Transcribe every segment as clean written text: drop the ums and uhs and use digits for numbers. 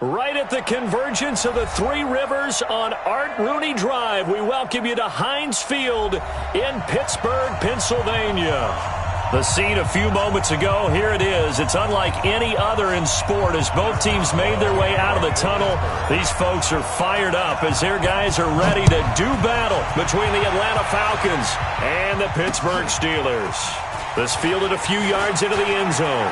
Right at the convergence of the Three Rivers on Art Rooney Drive, we welcome you to Heinz Field in Pittsburgh, Pennsylvania. The scene a few moments ago, here it is. It's unlike any other in sport as both teams made their way out of the tunnel. These folks are fired up as their guys are ready to do battle between the Atlanta Falcons and the Pittsburgh Steelers. This fielded a few yards into the end zone.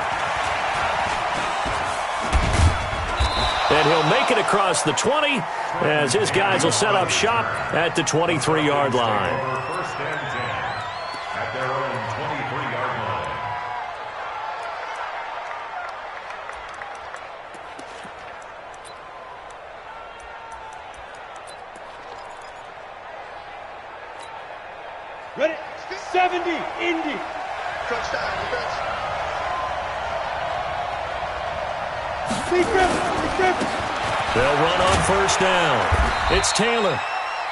And he'll make it across the 20 as his guys will set up shop at the 23-yard line. First and 10 at their own 23-yard line. Ready? 70, Indy. Touchdown, defense. They'll run on first down. It's Taylor.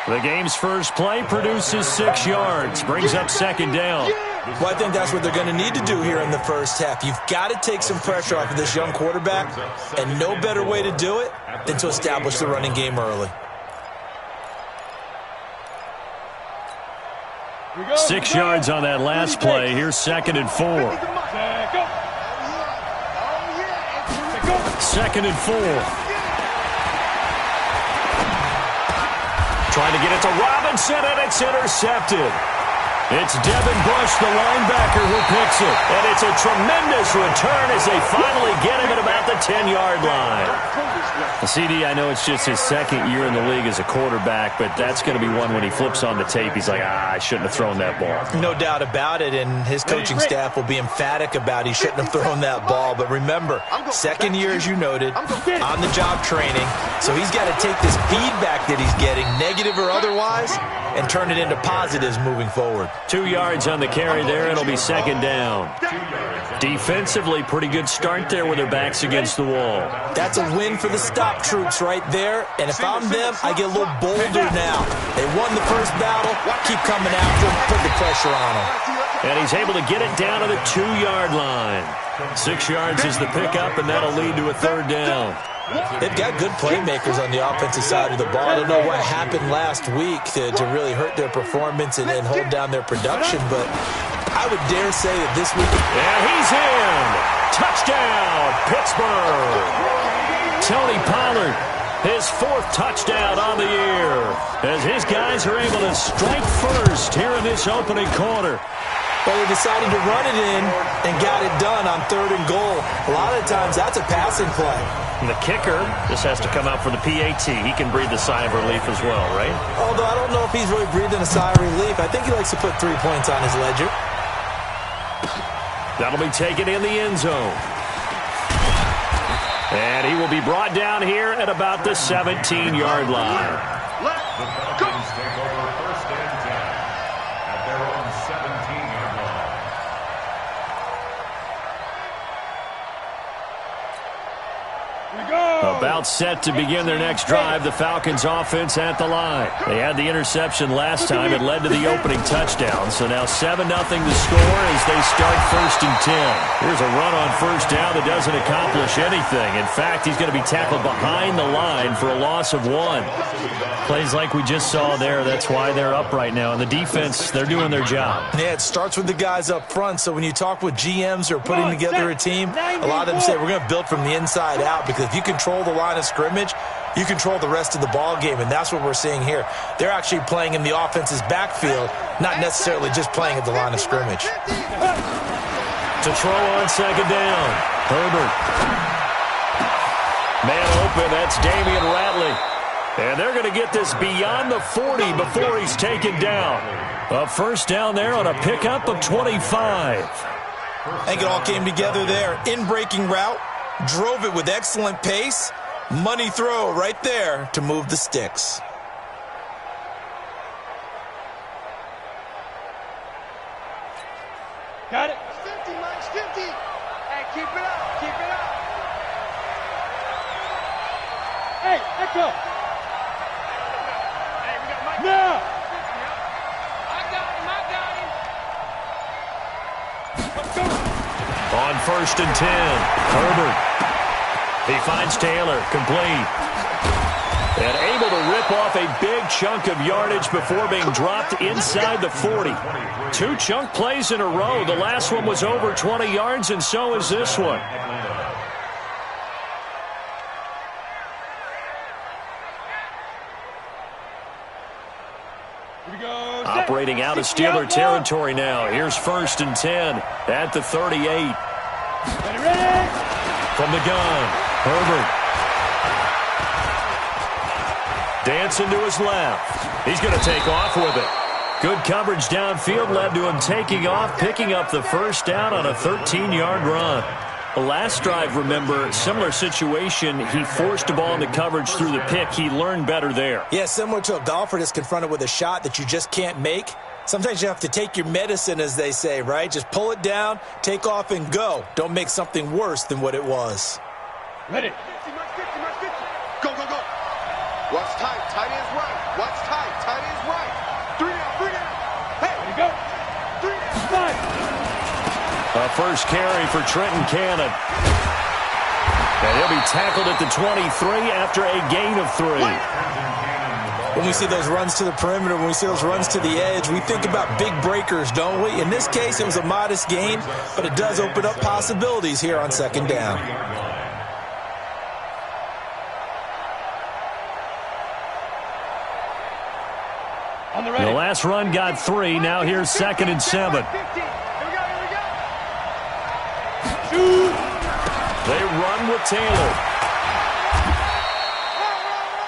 The game's first play produces 6 yards, brings up second down. Well, I think that's what they're going to need to do here in the first half. You've got to take some pressure off of this young quarterback, and no better way to do it than to establish the running game early. 6 yards on that last play. Here's second and 4. Second and 4. Trying to get it to Robinson, and it's intercepted. It's Devin Bush, the linebacker, who picks it. And it's a tremendous return as they finally get him at about the 10-yard line. The CD, I know it's just his second year in the league as a quarterback, but that's going to be one when he flips on the tape. He's like, I shouldn't have thrown that ball. No doubt about it, and his coaching staff will be emphatic about he shouldn't have thrown that ball. But remember, second year, as you noted, on-the-job training. So he's got to take this feedback that he's getting, negative or otherwise, and turn it into positives moving forward. 2 yards on the carry there. It'll be second down. Defensively, pretty good start there with their backs against the wall. That's a win for the stop troops right there. And if I'm them, I get a little bolder now. They won the first battle. Keep coming after them. Put the pressure on them. And he's able to get it down to the 2-yard line. 6 yards is the pickup, and that'll lead to a third down. They've got good playmakers on the offensive side of the ball. I don't know what happened last week to really hurt their performance and hold down their production, but I would dare say that this week... And he's in! Touchdown, Pittsburgh! Tony Pollard, his 4th touchdown on the year, as his guys are able to strike first here in this opening quarter. Well, they decided to run it in and got it done on 3rd and goal. A lot of times, that's a passing play. And the kicker just has to come out for the PAT. He can breathe a sigh of relief as well, right? Although I don't know if he's really breathing a sigh of relief. I think he likes to put 3 points on his ledger. That'll be taken in the end zone. And he will be brought down here at about the 17-yard line. The Falcons take over first and 10 at their own 17-yard line. About set to begin their next drive, the Falcons offense at the line. They had the interception last time. It led to the opening touchdown. So now 7-0 to score as they start first and 10. Here's a run on first down that doesn't accomplish anything. In fact, he's going to be tackled behind the line for a loss of 1. Plays like we just saw there. That's why they're up right now. And the defense, they're doing their job. Yeah, it starts with the guys up front. So when you talk with GMs who are putting together a team, a lot of them say we're going to build from the inside out, because if you control the line of scrimmage, you control the rest of the ball game, and that's what we're seeing here. They're actually playing in the offense's backfield, not necessarily just playing at the line of scrimmage. To throw on second down, Herbert. Man open, that's Damian Ratley. And they're going to get this beyond the 40 before he's taken down. A first down there on a pickup of 25. I think it all came together there. In-breaking route, drove it with excellent pace. Money throw right there to move the sticks. Got it. 50, Mike's 50. Hey, keep it up. Keep it up. Hey, echo. Hey, we got Mike. Now. I got him. Let's go. On first and 10, Herbert. He finds Taylor, complete. And able to rip off a big chunk of yardage before being dropped inside the 40. 2 chunk plays in a row. The last one was over 20 yards, and so is this one. Operating out of Steeler territory now. Here's 1st and 10 at the 38. From the gun, Herbert. Dancing to his left. He's going to take off with it. Good coverage downfield led to him taking off, picking up the first down on a 13-yard run. The last drive, remember, similar situation. He forced the ball into coverage through the pick. He learned better there. Yeah, similar to a golfer that's confronted with a shot that you just can't make. Sometimes you have to take your medicine, as they say, right? Just pull it down, take off, and go. Don't make something worse than what it was. Ready. Go, go, go. Watch tight. Tight ends right. Watch tight. Tight ends right. 3 down. 3 down. Hey. Ready, go. 3 down. Five. A first carry for Trenton Cannon. And he'll be tackled at the 23 after a gain of 3. When we see those runs to the perimeter, when we see those runs to the edge, we think about big breakers, don't we? In this case, it was a modest gain, but it does open up possibilities here on 2nd down. The last run got 3. Now here's 2nd and 7. They run with Taylor.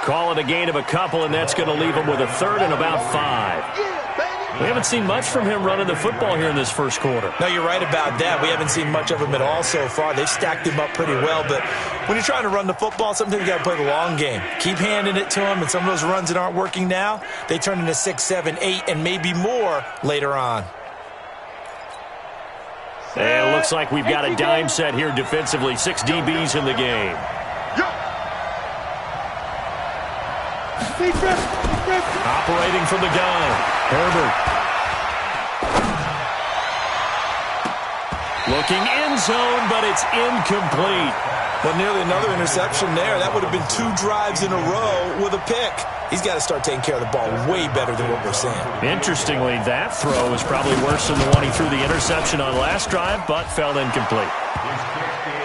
Call it a gain of a couple, and that's going to leave him with a 3rd and about 5. We haven't seen much from him running the football here in this first quarter. No, you're right about that. We haven't seen much of him at all so far. They've stacked him up pretty well, but when you're trying to run the football, sometimes you got to play the long game. Keep handing it to him, and some of those runs that aren't working now, they turn into 6, 7, 8, and maybe more later on. And it looks like we've got a dime set here defensively. 6 DBs in the game. Operating from the gun, Herbert. Looking end zone, but it's incomplete. Well, nearly another interception there. That would have been 2 drives in a row with a pick. He's got to start taking care of the ball way better than what we're seeing. Interestingly, that throw is probably worse than the one he threw the interception on last drive, but fell incomplete.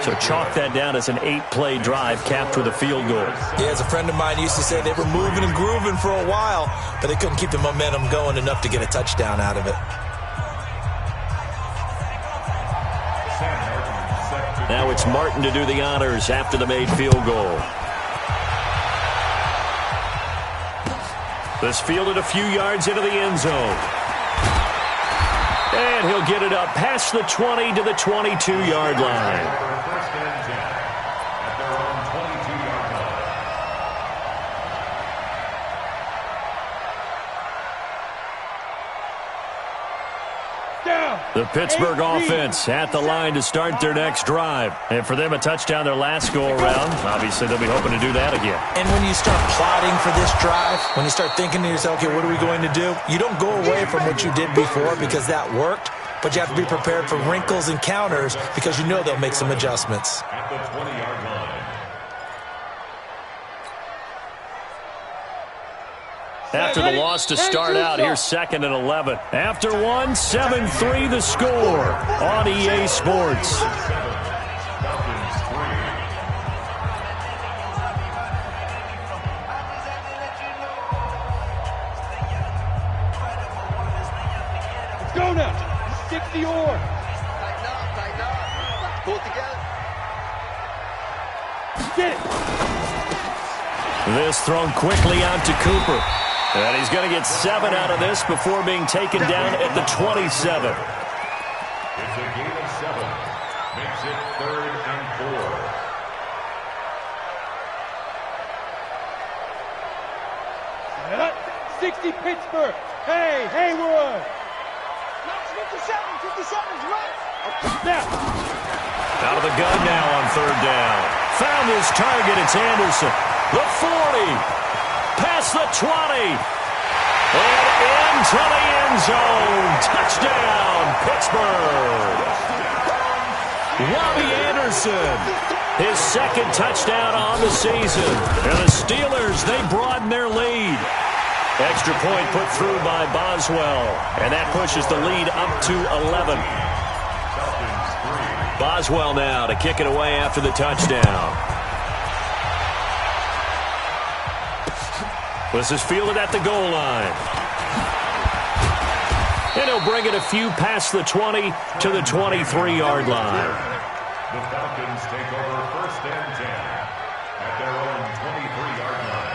So chalk that down as an 8-play drive capped with a field goal. Yeah, as a friend of mine used to say, they were moving and grooving for a while, but they couldn't keep the momentum going enough to get a touchdown out of it. Now it's Martin to do the honors after the made field goal. This fielded a few yards into the end zone. And he'll get it up past the 20 to the 22-yard line. The Pittsburgh offense at the line to start their next drive. And for them, a touchdown their last go-around. Obviously, they'll be hoping to do that again. And when you start plotting for this drive, when you start thinking to yourself, okay, what are we going to do? You don't go away from what you did before because that worked, but you have to be prepared for wrinkles and counters because you know they'll make some adjustments. At the 20-yard line. After the loss to start out, here's 2nd and 11. After one, 7-3 the score on EA Sports. Let's go now. 60 or. Tighten up. Pull it together. Get it. This thrown quickly out to Cooper. And he's going to get 7 out of this before being taken down at the 27. It's a gain of 7. Makes it 3rd and 4. 60 Pittsburgh. Hey, Haywood. 57 is right. Now. Out of the gun now on 3rd down. Found his target. It's Anderson. The 40. Past the 20. And into the end zone. Touchdown, Pittsburgh. Robbie Anderson His second touchdown on the season. And the Steelers, they broaden their lead. Extra point put through by Boswell. And that pushes the lead up to 11. Boswell now to kick it away after the touchdown. This is fielded at the goal line. And he'll bring it a few past the 20 to the 23-yard line. The Falcons take over 1st and 10 at their own 23-yard line.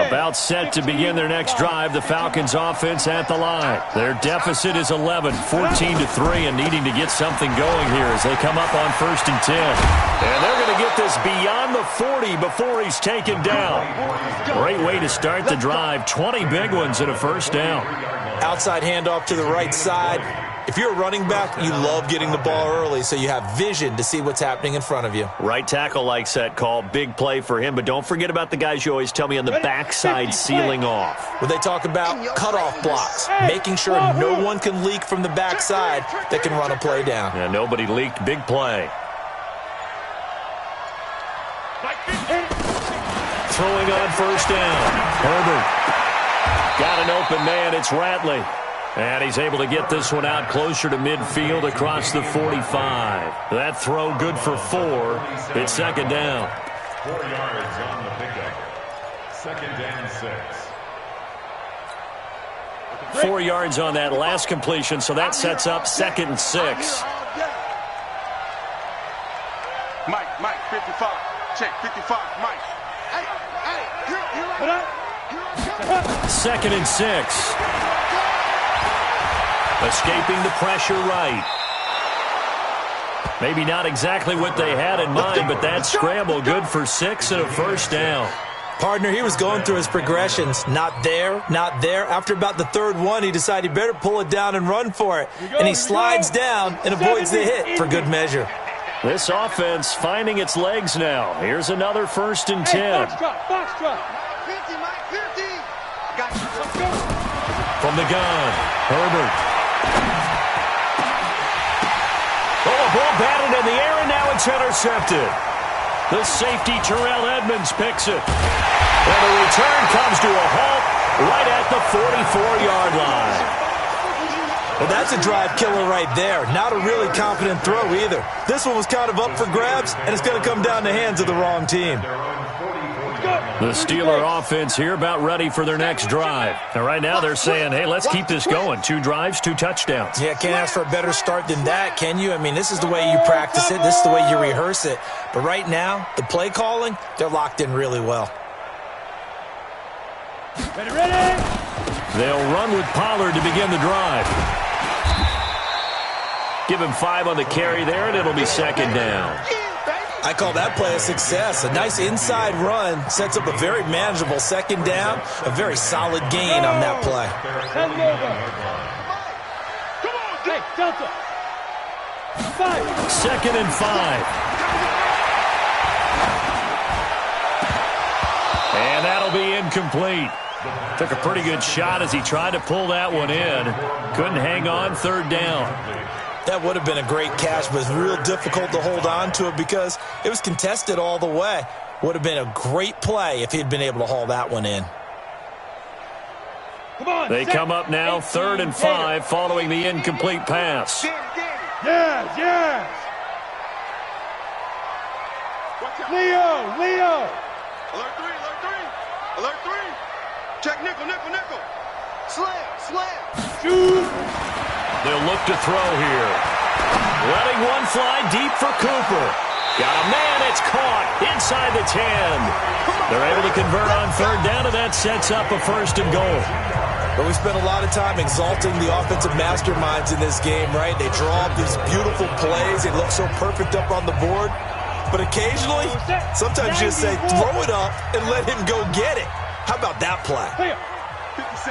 About set to begin their next drive. The Falcons offense at the line. Their deficit is 11, 14-3, and needing to get something going here as they come up on 1st and 10. And they're going to get this beyond the 40 before he's taken down. Great way to start the drive. 20 big ones and a 1st down. Outside handoff to the right side. If you're a running back, you love getting the ball early so you have vision to see what's happening in front of you. Right tackle likes that call. Big play for him, but don't forget about the guys you always tell me on the backside sealing off. When they talk about cutoff blocks, making sure no one can leak from the backside that can run a play down. Yeah, nobody leaked. Big play. Throwing on 1st down. Herbert. Got an open man. It's Ratley. And he's able to get this one out closer to midfield across the 45. That throw good for 4. It's 2nd down. 4 yards on the pickup. 2nd and 6. 4 yards on that last completion, so that sets up 2nd and 6. Mike, 55. Check, 55, Mike. Hey, here. 2nd and 6. Escaping the pressure right. Maybe not exactly what they had in mind, but that scramble good for 6 and a 1st down. Partner, he was going through his progressions. Not there, not there. After about the 3rd one, he decided he better pull it down and run for it. And he slides down and avoids the hit for good measure. This offense finding its legs now. Here's another 1st and 10. Box drop. 50, Mike, 50. Got you. Let's go. From the gun, Herbert. Oh, ball batted in the air, and now it's intercepted. The safety, Terrell Edmonds, picks it. And the return comes to a halt right at the 44-yard line. Well, that's a drive killer right there. Not a really confident throw either. This one was kind of up for grabs, and it's going to come down the hands of the wrong team. The Steeler offense here about ready for their next drive. And right now they're saying, hey, let's keep this going. 2 drives, 2 touchdowns. Yeah, can't ask for a better start than that, can you? I mean, this is the way you practice it. This is the way you rehearse it. But right now, the play calling, they're locked in really well. Ready. They'll run with Pollard to begin the drive. Give him 5 on the carry there, and it'll be 2nd down. I call that play a success. A nice inside run sets up a very manageable 2nd down, a very solid gain on that play. Come on, hey, Delta. 5. 2nd and 5. And that'll be incomplete. Took a pretty good shot as he tried to pull that one in. Couldn't hang on 3rd down. That would have been a great catch, but it's real difficult to hold on to it because it was contested all the way. Would have been a great play if he'd been able to haul that one in. They come up now 3rd and 5 following the incomplete pass. Yes. Leo. Alert 3. Check nickel. Slam. Shoot. They'll look to throw here. Letting one fly deep for Cooper. Got a man, it's caught inside the 10. They're able to convert on 3rd down, and that sets up a 1st and goal. But we spent a lot of time exalting the offensive masterminds in this game, right? They draw up these beautiful plays. They look so perfect up on the board. But occasionally, sometimes you just say, throw it up and let him go get it. How about that play? Hey,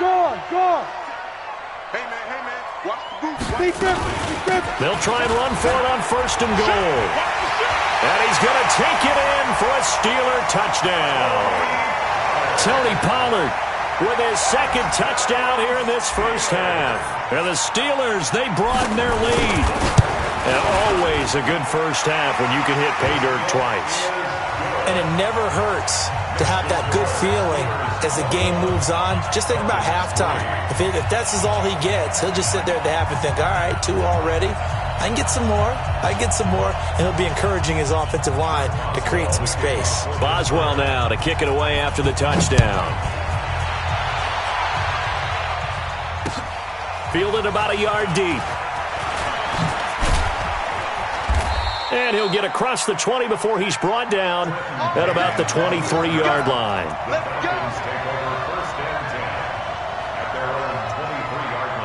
go. Hey, man. Watch the boots. Be careful. They'll try and run for it on 1st and goal. And he's going to take it in for a Steeler touchdown. Tony Pollard with his second touchdown here in this first half. And the Steelers, they broaden their lead. And always a good first half when you can hit pay dirt twice. And it never hurts to have that good feeling as the game moves on. Just think about halftime. If that's all he gets, he'll just sit there at the half and think, all right, 2 already. I can get some more. I can get some more. And he'll be encouraging his offensive line to create some space. Boswell now to kick it away after the touchdown. Fielded about a yard deep. And he'll get across the 20 before he's brought down at about the 23-yard line. Let's go. Take over first and 10 at their own 23-yard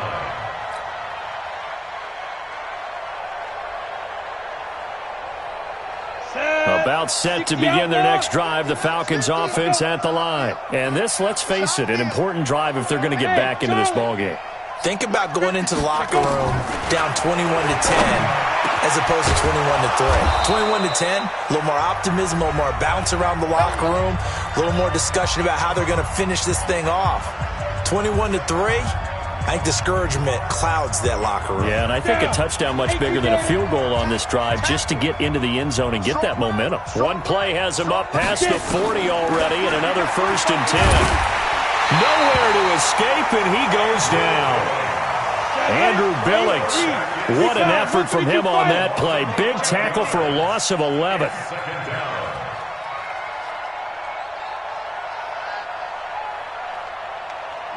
line. About set to begin their next drive, the Falcons offense at the line. And this, let's face it, an important drive if they're going to get back into this ballgame. Think about going into the locker room down 21-10 as opposed to 21-3. 21-10, a little more optimism, a little more bounce around the locker room, a little more discussion about how they're going to finish this thing off. 21-3, I think discouragement clouds that locker room. Yeah, and I think a touchdown much bigger than a field goal on this drive just to get into the end zone and get that momentum. One play has him up past the 40 already, and another first and 10. Nowhere to escape, and he goes down. Andrew Billings, what an effort from him on that play. Big tackle for a loss of 11.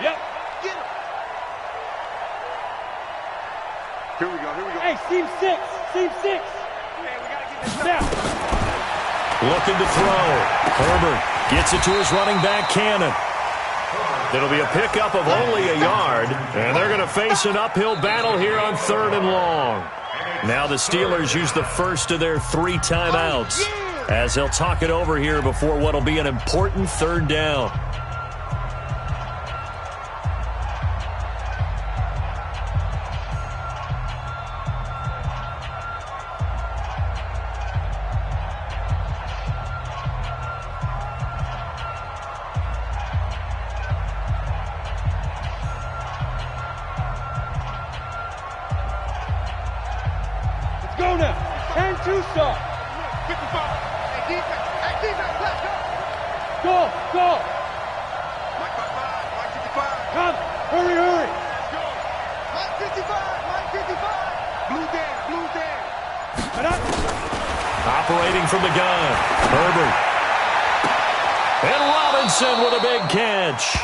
Yep. Here we go. Hey, seam 6. Seam 6. Hey, we got to get this down. Looking to throw. Herbert gets it to his running back, Cannon. It'll be a pickup of only a yard, and they're going to face an uphill battle here on 3rd and long. Now the Steelers use the first of their 3 timeouts as they'll talk it over here before what will be an important 3rd down. Go now. 10-2 start. 55. Hey, defense, let's go. Go. Mike 55, Mike 55. Come. Hurry. Let's go. Mike 55, Mike 55. Blue down. Get up. Operating from the gun, Herbert. And Robinson with a big catch.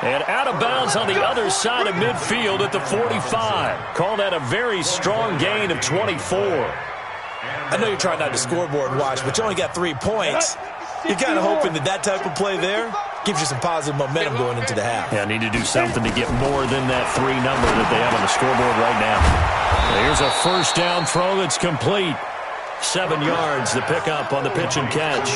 And out of bounds on the other side of midfield at the 45. Call that a very strong gain of 24. I know you're trying not to scoreboard watch, but you only got 3 points. You're kind of hoping that type of play there gives you some positive momentum going into the half. Yeah, need to do something to get more than that 3 number that they have on the scoreboard right now. Here's a first down throw that's complete. 7 yards, the pickup on the pitch and catch.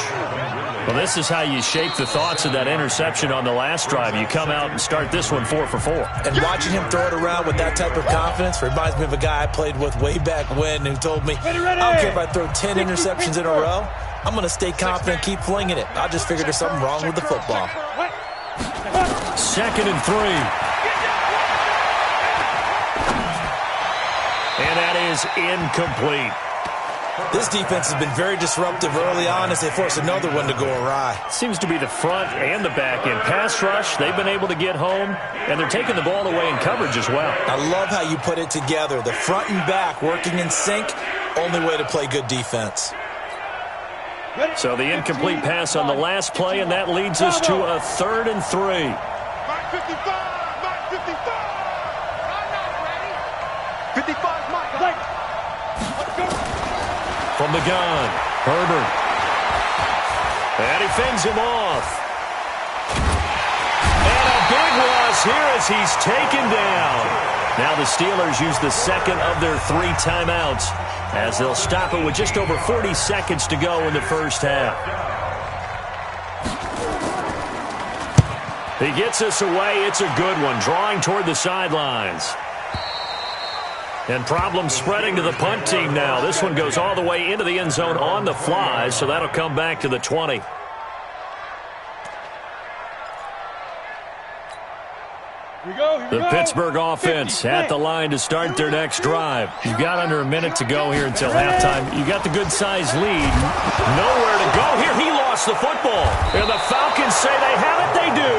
Well, this is how you shape the thoughts of that interception on the last drive. You come out and start this one 4 for 4. And watching him throw it around with that type of confidence reminds me of a guy I played with way back when who told me, I don't care if I throw 10 interceptions in a row. I'm going to stay confident, keep flinging it. I just figured there's something wrong with the football. 2nd and 3. And that is incomplete. This defense has been very disruptive early on as they force another one to go awry. Seems to be the front and the back end. Pass rush, they've been able to get home, and they're taking the ball away in coverage as well. I love how you put it together. The front and back working in sync, only way to play good defense. So the incomplete pass on the last play, and that leads us to a 3rd and 3. Mike 55, Mike 55. I'm not ready. 55, Mike. Let's go. From the gun, Herbert. And he fends him off. And a big loss here as he's taken down. Now the Steelers use the 2nd of their 3 timeouts as they'll stop it with just over 40 seconds to go in the first half. He gets us away. It's a good one, drawing toward the sidelines. And problems spreading to the punt team now. This one goes all the way into the end zone on the fly, so that'll come back to the 20. The Pittsburgh offense at the line to start their next drive. You've got under a minute to go here until halftime. You got the good-sized lead. Nowhere to go here. He lost the football. And the Falcons say they have it. They do.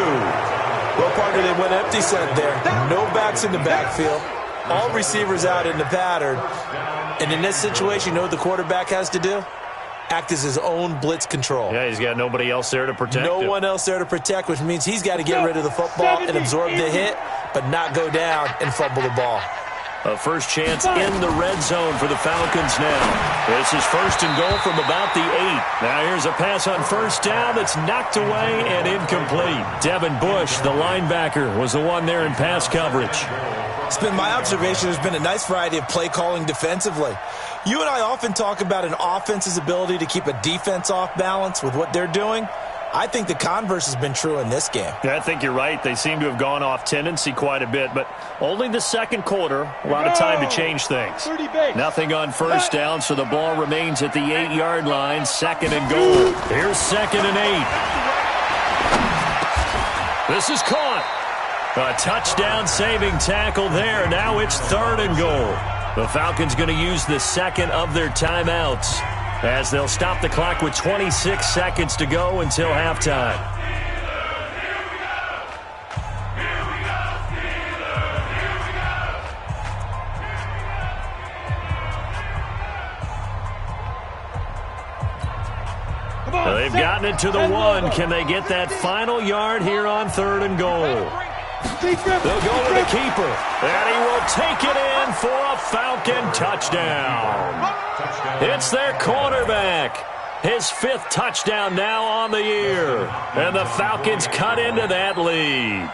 Well, Parker, they went empty set there. No backs in the backfield. All receivers out in the pattern. And in this situation, you know what the quarterback has to do? Act as his own blitz control. Yeah, he's got nobody else there to protect him. No one else there to protect, which means he's got to get rid of the football and absorb the hit, but not go down and fumble the ball. A first chance in the red zone for the Falcons now. This is first and goal from about the 8. Now here's a pass on first down that's knocked away and incomplete. Devin Bush, the linebacker, was the one there in pass coverage. It's been my observation there's been a nice variety of play calling defensively. You and I often talk about an offense's ability to keep a defense off balance with what they're doing. I think the converse has been true in this game. Yeah, I think you're right. They seem to have gone off tendency quite a bit, but only the second quarter, a lot of time to change things. Nothing on first down, so the ball remains at the 8-yard line, second and goal. Here's second and 8. This is caught. A touchdown-saving tackle there. Now it's third and goal. The Falcons going to use the second of their timeouts as they'll stop the clock with 26 seconds to go until halftime. They've gotten it to the 1. Can they get that final yard here on third and goal? They'll go with a keeper, and he will take it in for a Falcon touchdown. It's their cornerback. His 5th touchdown now on the year, and the Falcons cut into that lead.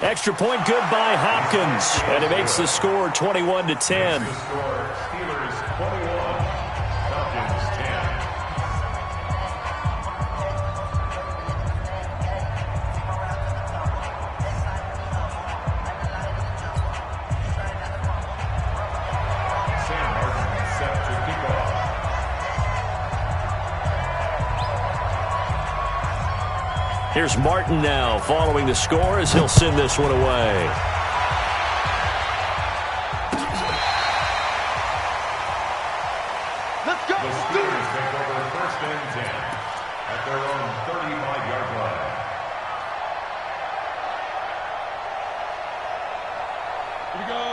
Extra point good by Hopkins, and it makes the score 21-10. Here's Martin now following the score as he'll send this one away. Let's go. The Steelers take over first and 10 at their own 35-yard line.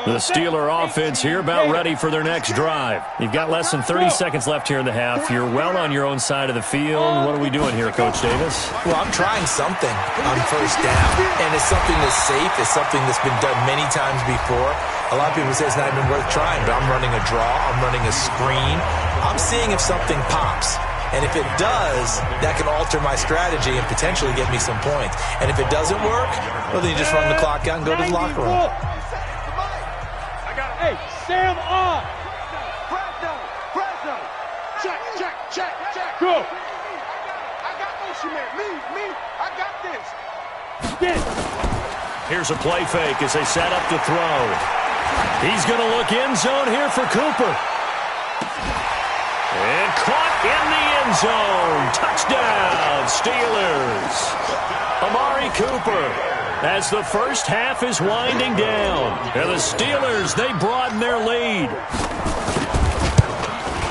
The Steeler offense here about ready for their next drive. You've got less than 30 seconds left here in the half. You're well on your own side of the field. What are we doing here, Coach Davis? Well, I'm trying something on first down, and it's something that's safe. It's something that's been done many times before. A lot of people say it's not even worth trying, but I'm running a draw. I'm running a screen. I'm seeing if something pops. And if it does, that can alter my strategy and potentially get me some points. And if it doesn't work, well, then you just run the clock out and go to the locker room. Hey, Sam on. Fresno. Check. Go. I got motion man. Me. I got this. Get. Here's a play fake as they set up to throw. He's going to look end zone here for Cooper. And caught in the end zone. Touchdown, Steelers. Amari Cooper. As the first half is winding down. And the Steelers, they broaden their lead.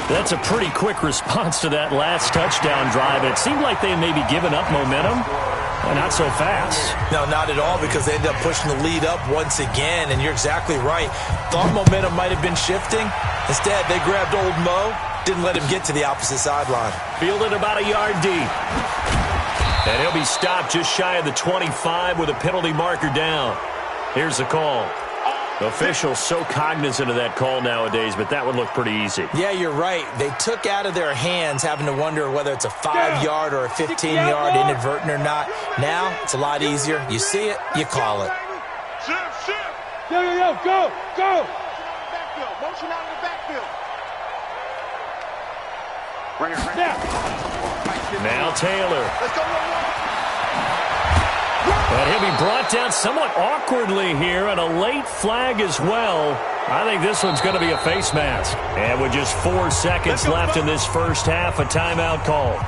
That's a pretty quick response to that last touchdown drive. It seemed like they maybe given up momentum. Not so fast. No, not at all, because they ended up pushing the lead up once again, and you're exactly right. Thought momentum might have been shifting. Instead, they grabbed old Mo, didn't let him get to the opposite sideline. Fielded about a yard deep. And he'll be stopped just shy of the 25 with a penalty marker down. Here's the call. Officials so cognizant of that call nowadays, but that would look pretty easy. Yeah, you're right. They took out of their hands having to wonder whether it's a 5-yard or a 15-yard inadvertent or not. Now, it's a lot easier. You see it, you call it. Shift. Yo, go. Motion out of the backfield. Right here. Snap. Now Taylor. Let's go. And going to be brought down somewhat awkwardly here, and a late flag as well. I think this one's going to be a face mask. And with just 4 seconds left in this first half, a timeout call.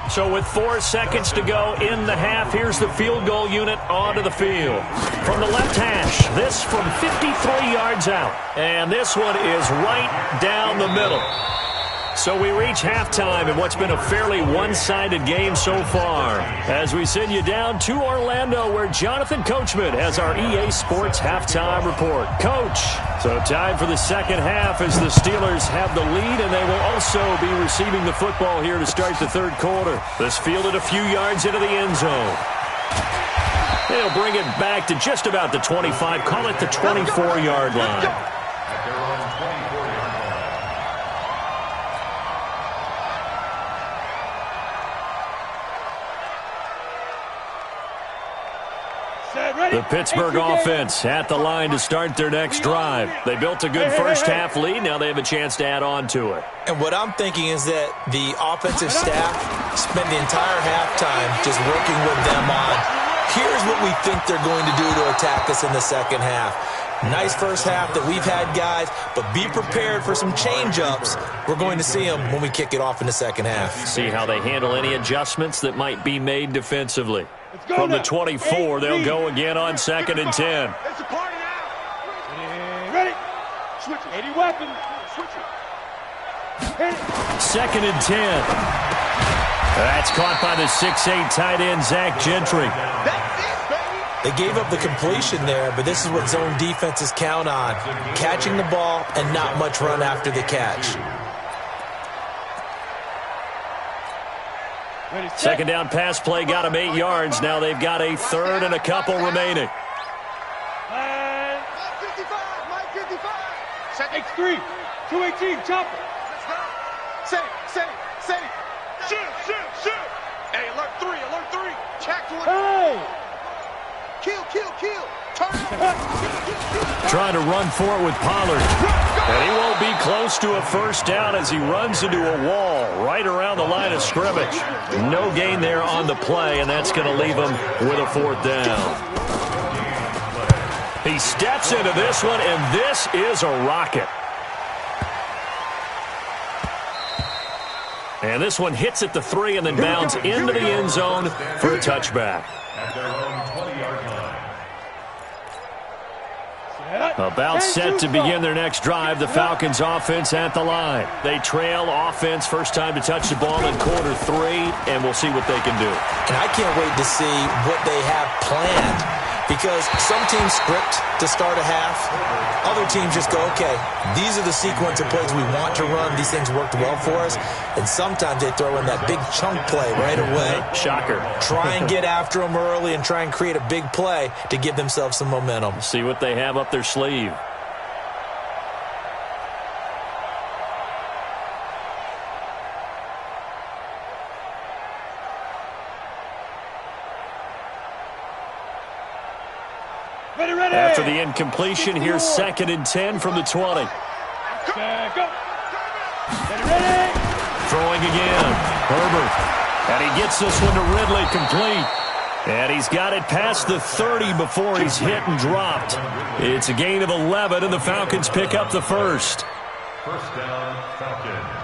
So with 4 seconds to go in the half, here's the field goal unit onto the field. From the left hash, this from 53 yards out. And this one is right down the middle. So we reach halftime in what's been a fairly one-sided game so far, as we send you down to Orlando, where Jonathan Coachman has our EA Sports halftime report. Coach, so time for the second half as the Steelers have the lead, and they will also be receiving the football here to start the third quarter. This fielded a few yards into the end zone. They'll bring it back to just about the 25, call it the 24-yard line. At their own 24-yard line. The Pittsburgh offense at the line to start their next drive. They built a good first half lead. Now they have a chance to add on to it. And what I'm thinking is that the offensive staff spent the entire halftime just working with them on, here's what we think they're going to do to attack us in the second half. Nice first half that we've had, guys, but be prepared for some change-ups. We're going to see them when we kick it off in the second half. See how they handle any adjustments that might be made defensively. From the 24, they'll go again on 2nd and 10. It's a party now. Ready? Switch it. 80 weapon. Switch it. Hit it. 2nd and 10. That's caught by the 6'8" tight end, Zach Gentry. That's it, baby. They gave up the completion there, but this is what zone defenses count on. Catching the ball and not much run after the catch. Second down pass play got them 8 yards. Now they've got a third and a couple remaining. Mike 55. X3. 218. Chopper. Say. Shoot. Hey, alert 3. Check to it. Hey. Kill. Turn. Trying to run for it with Pollard. And he won't be close to a first down as he runs into a wall right around the line of scrimmage. No gain there on the play, and that's going to leave him with a 4th down. He steps into this one, and this is a rocket. And this one hits at the 3 and then bounds into the end zone for a touchback. At their own 20-yard line. About set to begin their next drive, the Falcons offense at the line. They trail offense, first time to touch the ball in quarter 3, and we'll see what they can do. And I can't wait to see what they have planned, because some teams script to start a half. Other teams just go, okay, these are the sequence of plays we want to run. These things worked well for us. And sometimes they throw in that big chunk play right away. Shocker. Try and get after them early and try and create a big play to give themselves some momentum. See what they have up their sleeve. After the incompletion, here's 2nd and 10 from the 20. Go. Ready. Throwing again. Herbert. And he gets this one to Ridley complete. And he's got it past the 30 before he's hit and dropped. It's a gain of 11, and the Falcons pick up the first. First down, Falcons.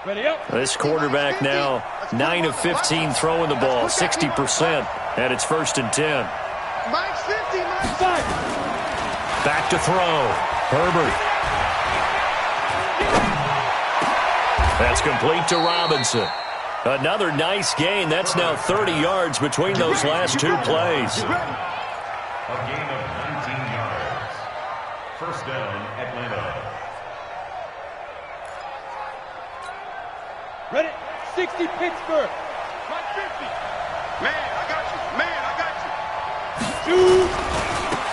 Ready up. This quarterback now 9 of 15 throwing the ball, 60%, and it's 1st and 10. Mike's 50. Back to throw. Herbert. That's complete to Robinson. Another nice gain. That's now 30 yards between those last 2 plays. A gain of 19 yards. First down, Atlanta. Ready. 60 Pittsburgh. Mike 50. Man, I got you. Shoot.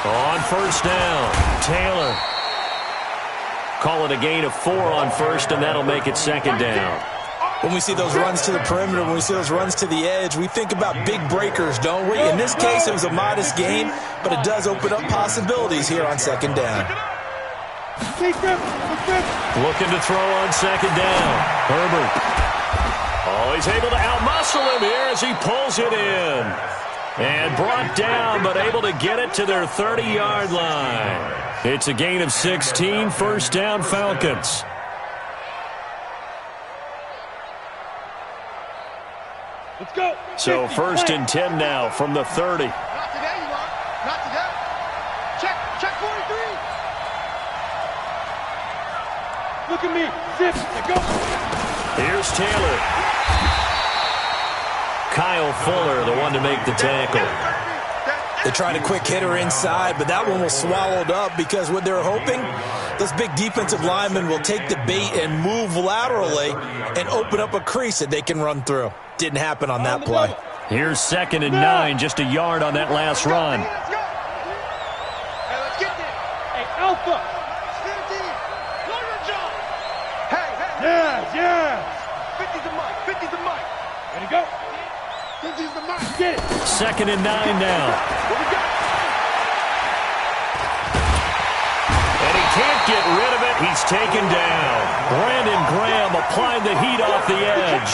On first down, Taylor. Call it a gain of 4 on first, and that'll make it 2nd down. When we see those runs to the perimeter, when we see those runs to the edge, we think about big breakers, don't we? In this case, it was a modest gain, but it does open up possibilities here on second down. Looking to throw on second down. Herbert. Oh, he's able to outmuscle him here as he pulls it in. And brought down, but able to get it to their 30-yard line. It's a gain of 16, first down Falcons. Let's go. So 1st and 10 now from the 30. Not today, you are. Not today. Check 43. Look at me. Zip. Let's go. Here's Taylor. Kyle Fuller, the one to make the tackle. They tried a quick hitter inside, but that one was swallowed up because what they're hoping, those big defensive linemen will take the bait and move laterally and open up a crease that they can run through. Didn't happen on that play. Here's 2nd and 9, just a yard on that last run. Let's go. Hey, let's get there. Hey, Alpha. 15. Blow your job. Hey. Yeah. 50's the mic. 50's the mic. Ready to go. 50's the mic. Get it. 2nd and 9 now. What we got? And he can't get rid of it. He's taken down. Brandon Graham applying the heat off the edge.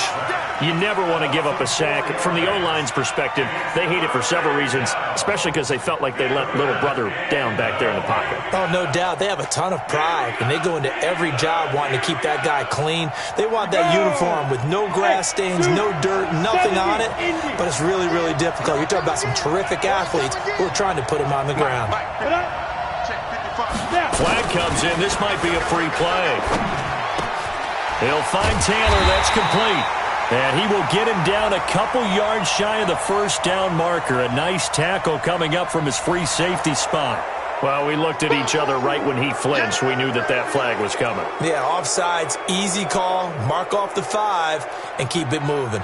You never want to give up a sack. From the O-line's perspective, they hate it for several reasons, especially because they felt like they let little brother down back there in the pocket. Oh, no doubt. They have a ton of pride, and they go into every job wanting to keep that guy clean. They want that uniform with no grass stains, no dirt, nothing on it, but it's really, really difficult. You're talking about some terrific athletes who are trying to put him on the ground. Check 55. Flag comes in. This might be a free play. He'll find Taylor. That's complete. And he will get him down a couple yards shy of the first down marker. A nice tackle coming up from his free safety spot. Well, we looked at each other right when he flinched. We knew that that flag was coming. Yeah, offsides, easy call, mark off the 5, and keep it moving.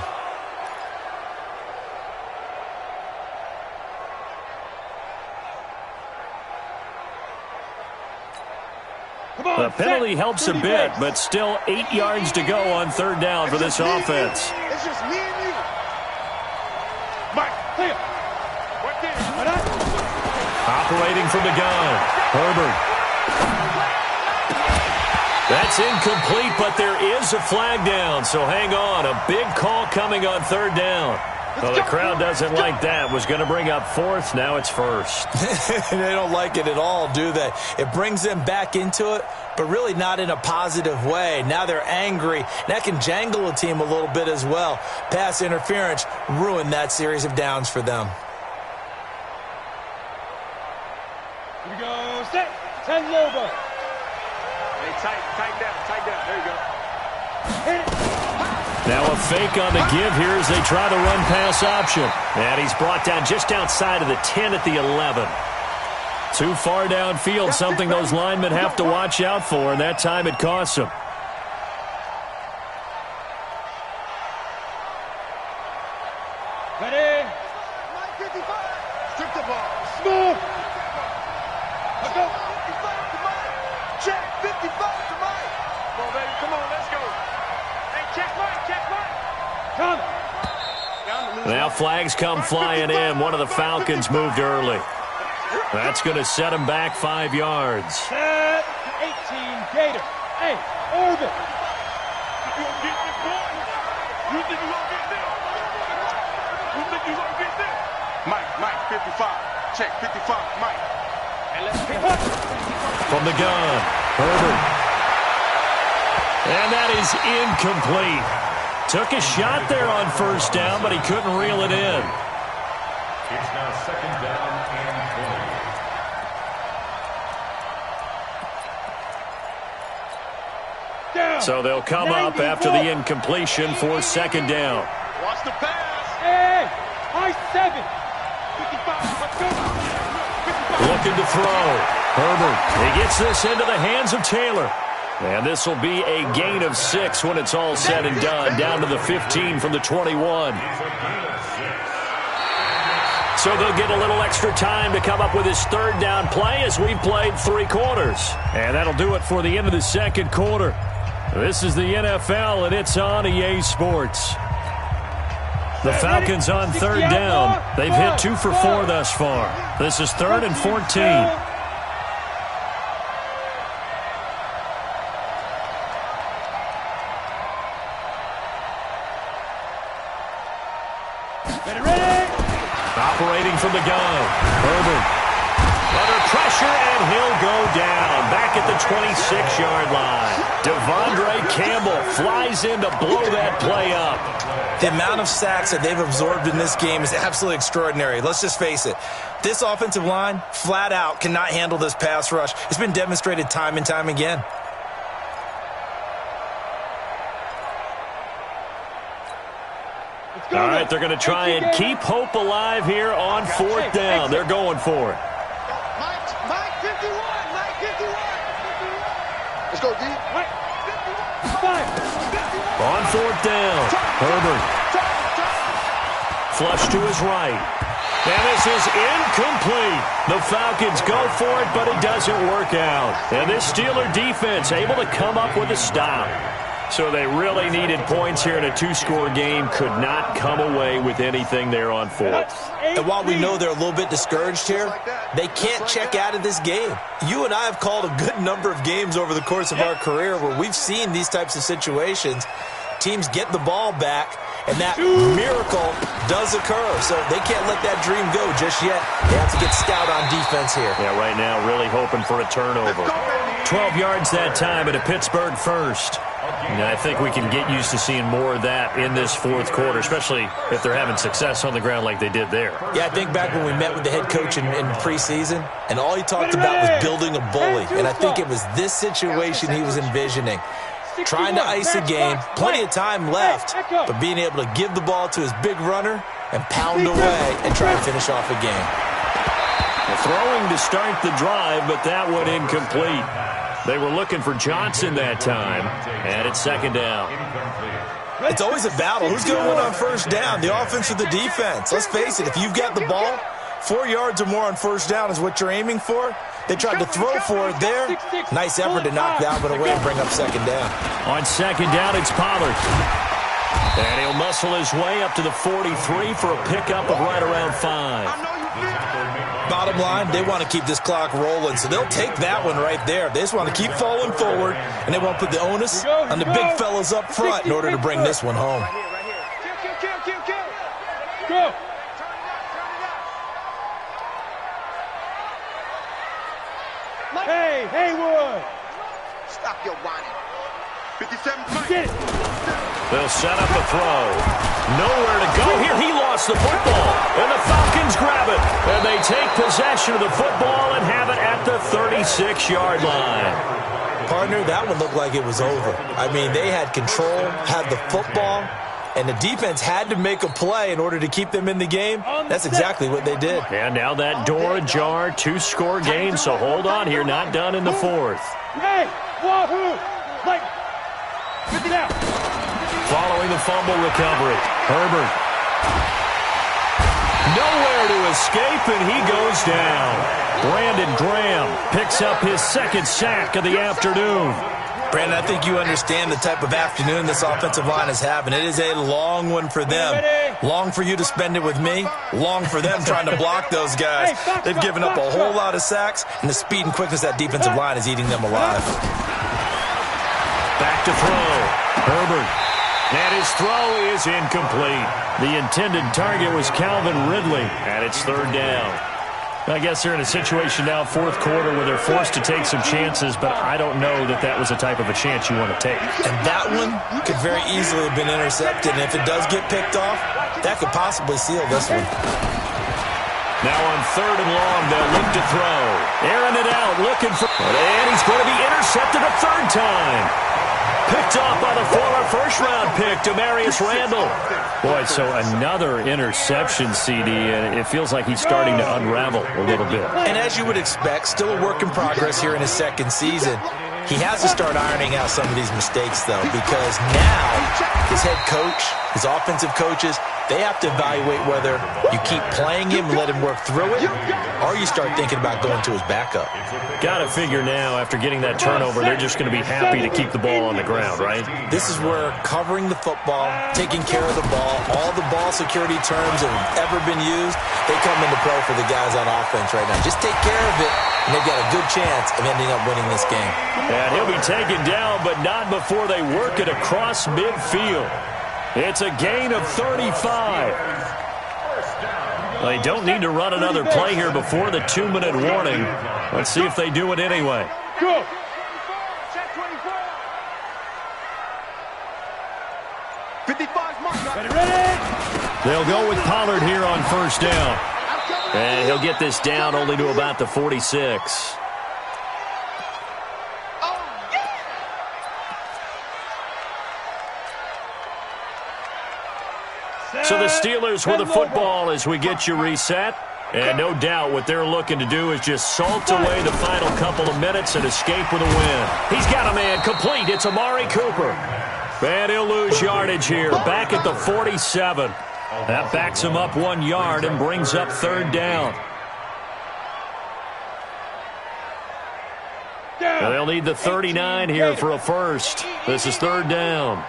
The penalty helps a bit, but still 8 yards to go on 3rd down for this offense. It's just me and you. Mike, clear. Right there. Operating from the gun, Herbert. That's incomplete, but there is a flag down, so hang on. A big call coming on 3rd down. Well, the crowd doesn't like that. Was going to bring up 4th. Now it's 1st. They don't like it at all, do they? It brings them back into it, but really not in a positive way. Now they're angry. That can jangle a team a little bit as well. Pass interference ruined that series of downs for them. Here we go. Set. 10 Lobo. Hey, tight down. There you go. Hit it. Now a fake on the give here as they try the run pass option. And he's brought down just outside of the 10 at the 11. Too far downfield, something those linemen have to watch out for, and that time it costs them. Ready. 55. Strip the ball. Smooth. Let's go. 55 to Mike. Check 55 to Mike. Come on, baby. Come on, let's go. Hey, check Mike. Come. Now flags come flying in. One of the Falcons moved early. That's going to set him back 5 yards. Set. 18 Gator. Hey, orbit. You gonna get this, boy? You think you gonna get this? You think you gonna get this? Mike, 55. Check 55, Mike. And let's pick up. From the gun, Herbert. And that is incomplete. Took a shot there on 1st down, but he couldn't reel it in. It's now 2nd down and 20. Down. So they'll come up after the incompletion for 2nd down. Watch the pass. Hey, high 7. 55. Let's go. 55. Looking to throw. Herbert. He gets this into the hands of Taylor. And this will be a gain of 6 when it's all said and done. Down to the 15 from the 21. So they'll get a little extra time to come up with his 3rd down play as we've played 3 quarters. And that'll do it for the end of the 2nd quarter. This is the NFL, and it's on EA Sports. The Falcons on third down. They've hit 2 for 4 thus far. This is 3rd and 14. Operating from the gun. Herbert. Under pressure, and he'll go down. Back at the 26-yard line. Devondre Campbell flies in to blow that play up. The amount of sacks that they've absorbed in this game is absolutely extraordinary. Let's just face it. This offensive line, flat out, cannot handle this pass rush. It's been demonstrated time and time again. All right, they're going to try and keep hope alive here on 4th down. They're going for it. Mike 51. Mike 51. Let's go, D. Mike 51. On 4th down, Herbert. Flush to his right. And this is incomplete. The Falcons go for it, but it doesn't work out. And this Steeler defense able to come up with a stop. So they really needed points here in a 2-score game. Could not come away with anything there on 4th. And while we know they're a little bit discouraged here, they can't check out of this game. You and I have called a good number of games over the course of our career where we've seen these types of situations. Teams get the ball back, and that miracle does occur. So they can't let that dream go just yet. They have to get stout on defense here. Yeah, right now really hoping for a turnover. 12 yards that time at a Pittsburgh first. And I think we can get used to seeing more of that in this 4th quarter, especially if they're having success on the ground like they did there. Yeah, I think back when we met with the head coach in preseason, and all he talked about was building a bully. And I think it was this situation he was envisioning. Trying to ice a game, plenty of time left, but being able to give the ball to his big runner and pound away and try and finish off a game. Throwing to start the drive, but that went incomplete. They were looking for Johnson that time, and it's 2nd down. It's always a battle. Who's going to win on 1st down, the offense or the defense? Let's face it, if you've got the ball, 4 yards or more on 1st down is what you're aiming for. They tried to throw for it there. Nice effort to knock that one away and bring up 2nd down. On 2nd down, it's Pollard. And he'll muscle his way up to the 43 for a pickup of right around 5. Bottom line, they want to keep this clock rolling, so they'll take that one right there. They just want to keep falling forward, and they want to put the onus on the big fellas up front in order to bring this one home. Go. Hey, Haywood. Stop your whining. 57. Get it. They'll set up a throw. Nowhere to go here. He lost the football, and the Falcons grab it. And they take possession of the football and have it at the 36-yard line. Partner, that one looked like it was over. I mean, they had control, had the football, and the defense had to make a play in order to keep them in the game. That's exactly what they did. And now that door ajar, 2-score game, so hold on here, not done in the 4th. Hey, wahoo! Like, get it out. Following the fumble recovery, Herbert. Nowhere to escape, and he goes down. Brandon Graham picks up his 2nd sack of the afternoon. Brandon, I think you understand the type of afternoon this offensive line is having. It is a long one for them. Long for you to spend it with me. Long for them trying to block those guys. They've given up a whole lot of sacks, and the speed and quickness that defensive line is eating them alive. Back to throw. Herbert. And his throw is incomplete. The intended target was Calvin Ridley, and it's 3rd down. I guess they're in a situation now, 4th quarter, where they're forced to take some chances, but I don't know that that was the type of a chance you want to take. And that one could very easily have been intercepted, and if it does get picked off, that could possibly seal this one. Now on 3rd and long, they'll look to throw. Airing it out, looking for... And he's going to be intercepted a 3rd time. Picked off by the former first-round pick, Demarius Randall. Boy, so another interception, CD, and it feels like he's starting to unravel a little bit. And as you would expect, still a work in progress here in his 2nd season. He has to start ironing out some of these mistakes, though, because now his head coach, his offensive coaches, They have to evaluate whether you keep playing him and let him work through it, or you start thinking about going to his backup. Got to figure now, after getting that turnover, they're just going to be happy to keep the ball on the ground, right? This is where covering the football, taking care of the ball, all the ball security terms that have ever been used, they come into play for the guys on offense right now. Just take care of it, and they've got a good chance of ending up winning this game. And he'll be taken down, but not before they work it across midfield. It's a gain of 35. They don't need to run another play here before the 2-minute warning. Let's see if they do it anyway. Go. Ready. They'll go with Pollard here on first down. And he'll get this down only to about the 46. So the Steelers with the football as we get you reset. And no doubt what they're looking to do is just salt away the final couple of minutes and escape with a win. He's got a man complete. It's Amari Cooper. And he'll lose yardage here. Back at the 47. That backs him up 1 yard and brings up third down. They'll need the 39 here for a first. This is third down.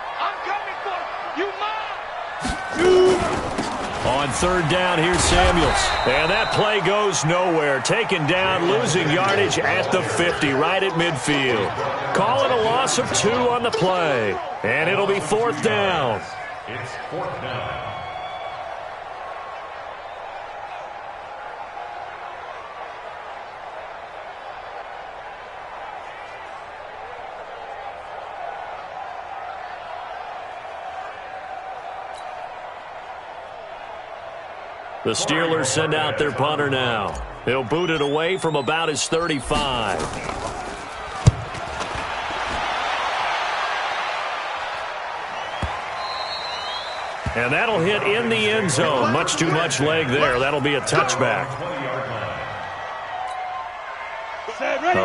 On third down, here's Samuels. And that play goes nowhere. Taken down, losing yardage at the 50, right at midfield. Call it a loss of 2 on the play. And it'll be fourth down. It's fourth down. The Steelers send out their punter now. He'll boot it away from about his 35. And that'll hit in the end zone. Much too much leg there. That'll be a touchback.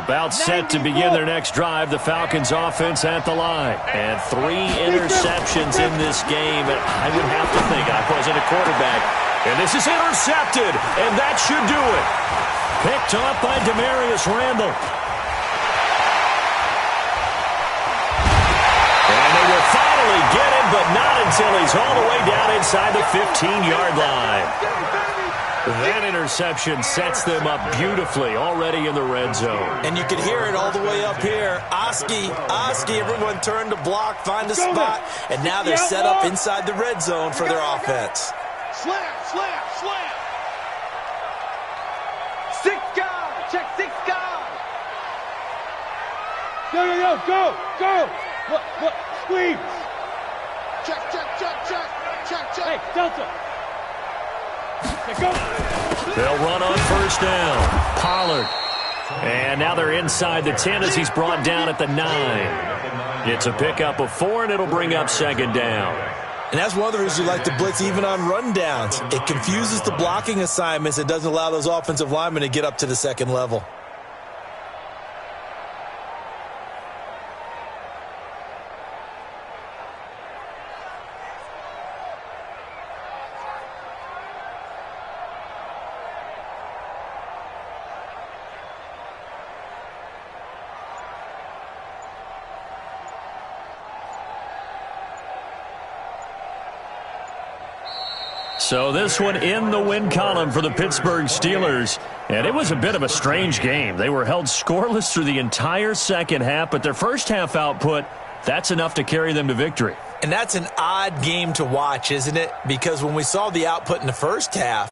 About set to begin their next drive. The Falcons offense at the line. And 3 interceptions in this game. And I would have to think, I wasn't a quarterback. And this is intercepted, and that should do it. Picked off by Demarius Randall. And they will finally get him, but not until he's all the way down inside the 15-yard line. That interception sets them up beautifully already in the red zone. And you can hear it all the way up here. Oski, everyone turned to block, find a spot, and now they're set up inside the red zone for their offense. Slam. 6 guys. Check 6 guys. Go. Look. Squeeze. Check. Hey, Delta. Go. They'll run on first down. Pollard. And now they're inside the 10 as he's brought down at the 9. It's a pickup of 4, and it'll bring up second down. And that's one of the reasons you like to blitz even on rundowns. It confuses the blocking assignments. It doesn't allow those offensive linemen to get up to the second level. So this one in the win column for the Pittsburgh Steelers. And it was a bit of a strange game. They were held scoreless through the entire second half, but their first half output, that's enough to carry them to victory. And that's an odd game to watch, isn't it? Because when we saw the output in the first half,